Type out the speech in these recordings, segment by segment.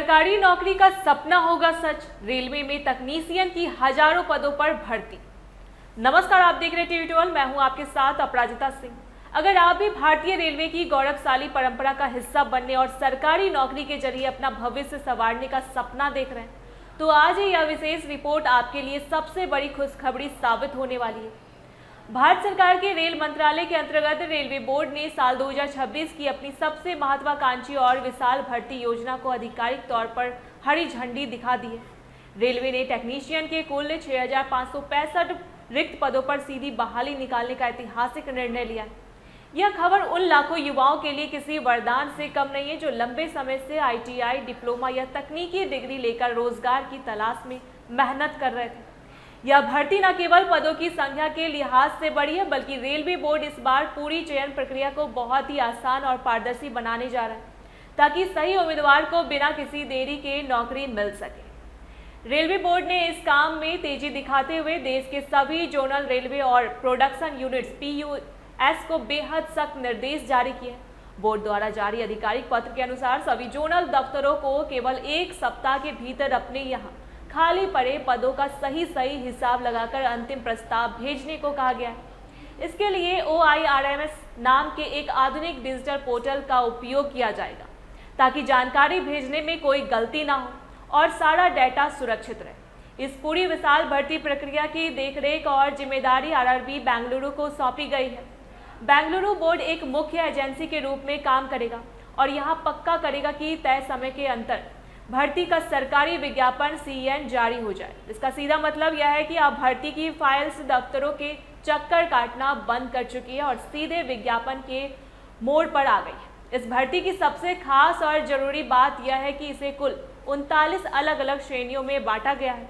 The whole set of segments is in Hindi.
सरकारी नौकरी का सपना होगा सच, रेलवे में तकनीशियन की हजारों पदों पर भर्ती। नमस्कार, आप देख रहे हैं टीवी 12, मैं हूं आपके साथ अपराजिता सिंह। अगर आप भी भारतीय रेलवे की गौरवशाली परंपरा का हिस्सा बनने और सरकारी नौकरी के जरिए अपना भविष्य संवारने का सपना देख रहे हैं, तो आज यह विशेष रिपोर्ट आपके लिए सबसे बड़ी खुशखबरी साबित होने वाली है। भारत सरकार के रेल मंत्रालय के अंतर्गत रेलवे बोर्ड ने साल 2026 की अपनी सबसे महत्वाकांक्षी और विशाल भर्ती योजना को आधिकारिक तौर पर हरी झंडी दिखा दी है। रेलवे ने टेक्नीशियन के कुल 6,565 रिक्त पदों पर सीधी बहाली निकालने का ऐतिहासिक निर्णय लिया है। यह खबर उन लाखों युवाओं के लिए किसी वरदान से कम नहीं है जो लंबे समय से ITI, डिप्लोमा या तकनीकी डिग्री लेकर रोजगार की तलाश में मेहनत कर रहे थे। यह भर्ती न केवल पदों की संख्या के लिहाज से बड़ी है, बल्कि रेलवे बोर्ड इस बार पूरी चयन प्रक्रिया को बहुत ही आसान और पारदर्शी बनाने जा रहा है, ताकि सही उम्मीदवार को बिना किसी देरी के नौकरी मिल सके। रेलवे बोर्ड ने इस काम में तेजी दिखाते हुए देश के सभी जोनल रेलवे और प्रोडक्शन यूनिट्स PUS को बेहद सख्त निर्देश जारी किए हैं। बोर्ड द्वारा जारी आधिकारिक पत्र के अनुसार सभी जोनल दफ्तरों को केवल 1 सप्ताह के भीतर अपने यहाँ खाली पड़े पदों का सही हिसाब लगाकर अंतिम प्रस्ताव भेजने को कहा गया है। इसके लिए OIRMS नाम के एक आधुनिक डिजिटल पोर्टल का उपयोग किया जाएगा, ताकि जानकारी भेजने में कोई गलती ना हो और सारा डेटा सुरक्षित रहे। इस पूरी विशाल भर्ती प्रक्रिया की देखरेख और जिम्मेदारी RRB बेंगलुरु को सौंपी गई है। बेंगलुरु बोर्ड एक मुख्य एजेंसी के रूप में काम करेगा और यहाँ पक्का करेगा कि तय समय के अंतर भर्ती का सरकारी विज्ञापन CEN जारी हो जाए। इसका सीधा मतलब यह है कि अब भर्ती की फाइल्स दफ्तरों के चक्कर काटना बंद कर चुकी है और सीधे विज्ञापन के मोड़ पर आ गई है। इस भर्ती की सबसे खास और जरूरी बात यह है कि इसे कुल 39 अलग अलग श्रेणियों में बांटा गया है।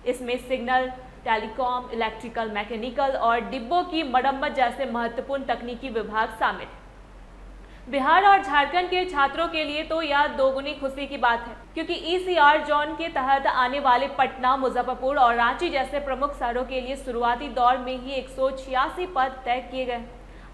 इसमें सिग्नल, टेलीकॉम, इलेक्ट्रिकल, मैकेनिकल और डिब्बों की मरम्मत जैसे महत्वपूर्ण तकनीकी विभाग शामिल है। बिहार और झारखंड के छात्रों के लिए तो यह दोगुनी खुशी की बात है, क्योंकि ECR जोन के तहत आने वाले पटना, मुजफ्फरपुर और रांची जैसे प्रमुख शहरों के लिए शुरुआती दौर में ही 186 पद तय किए गए।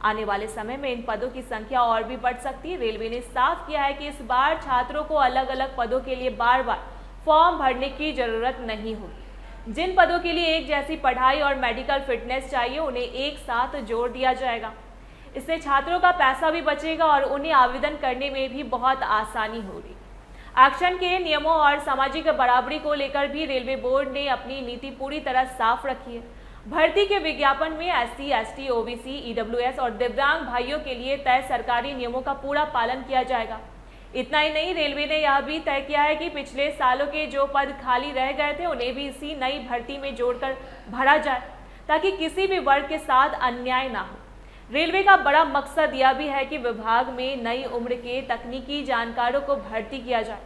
आने वाले समय में इन पदों की संख्या और भी बढ़ सकती है। रेलवे ने साफ किया है कि इस बार छात्रों को अलग अलग पदों के लिए बार बार फॉर्म भरने की जरूरत नहीं होगी। जिन पदों के लिए एक जैसी पढ़ाई और मेडिकल फिटनेस चाहिए, उन्हें एक साथ जोड़ दिया जाएगा। इससे छात्रों का पैसा भी बचेगा और उन्हें आवेदन करने में भी बहुत आसानी होगी। आरक्षण के नियमों और सामाजिक बराबरी को लेकर भी रेलवे बोर्ड ने अपनी नीति पूरी तरह साफ रखी है। भर्ती के विज्ञापन में SC, ST, OBC, EWS और दिव्यांग भाइयों के लिए तय सरकारी नियमों का पूरा पालन किया जाएगा। इतना ही नहीं, रेलवे ने यह भी तय किया है कि पिछले सालों के जो पद खाली रह गए थे, उन्हें भी इसी नई भर्ती में जोड़कर भरा जाए, ताकि किसी भी वर्ग के साथ अन्याय ना हो। रेलवे का बड़ा मकसद यह भी है कि विभाग में नई उम्र के तकनीकी जानकारों को भर्ती किया जाए,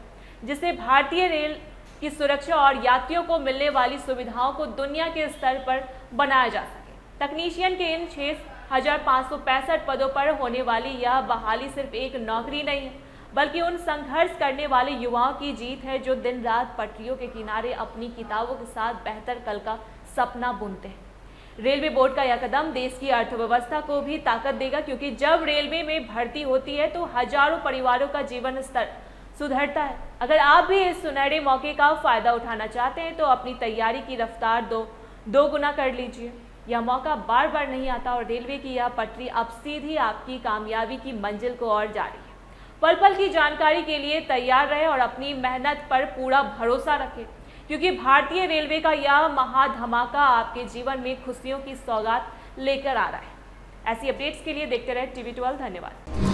जिससे भारतीय रेल की सुरक्षा और यात्रियों को मिलने वाली सुविधाओं को दुनिया के स्तर पर बनाया जा सके। तकनीशियन के इन 6,565 पदों पर होने वाली यह बहाली सिर्फ एक नौकरी नहीं है, बल्कि उन संघर्ष करने वाले युवाओं की जीत है जो दिन रात पटरियों के किनारे अपनी किताबों के साथ बेहतर कल का सपना बुनते हैं। रेलवे बोर्ड का यह कदम देश की अर्थव्यवस्था को भी ताकत देगा, क्योंकि जब रेलवे में भर्ती होती है तो हजारों परिवारों का जीवन स्तर सुधरता है। अगर आप भी इस सुनहरे मौके का फायदा उठाना चाहते हैं तो अपनी तैयारी की रफ्तार दो गुना कर लीजिए। यह मौका बार बार नहीं आता और रेलवे की यह पटरी अब सीधी आपकी कामयाबी की मंजिल को ओर जा रही है। पल पल की जानकारी के लिए तैयार रहे और अपनी मेहनत पर पूरा भरोसा रखें, क्योंकि भारतीय रेलवे का यह महाधमाका आपके जीवन में खुशियों की सौगात लेकर आ रहा है। ऐसी अपडेट्स के लिए देखते रहे टीवी 12। धन्यवाद।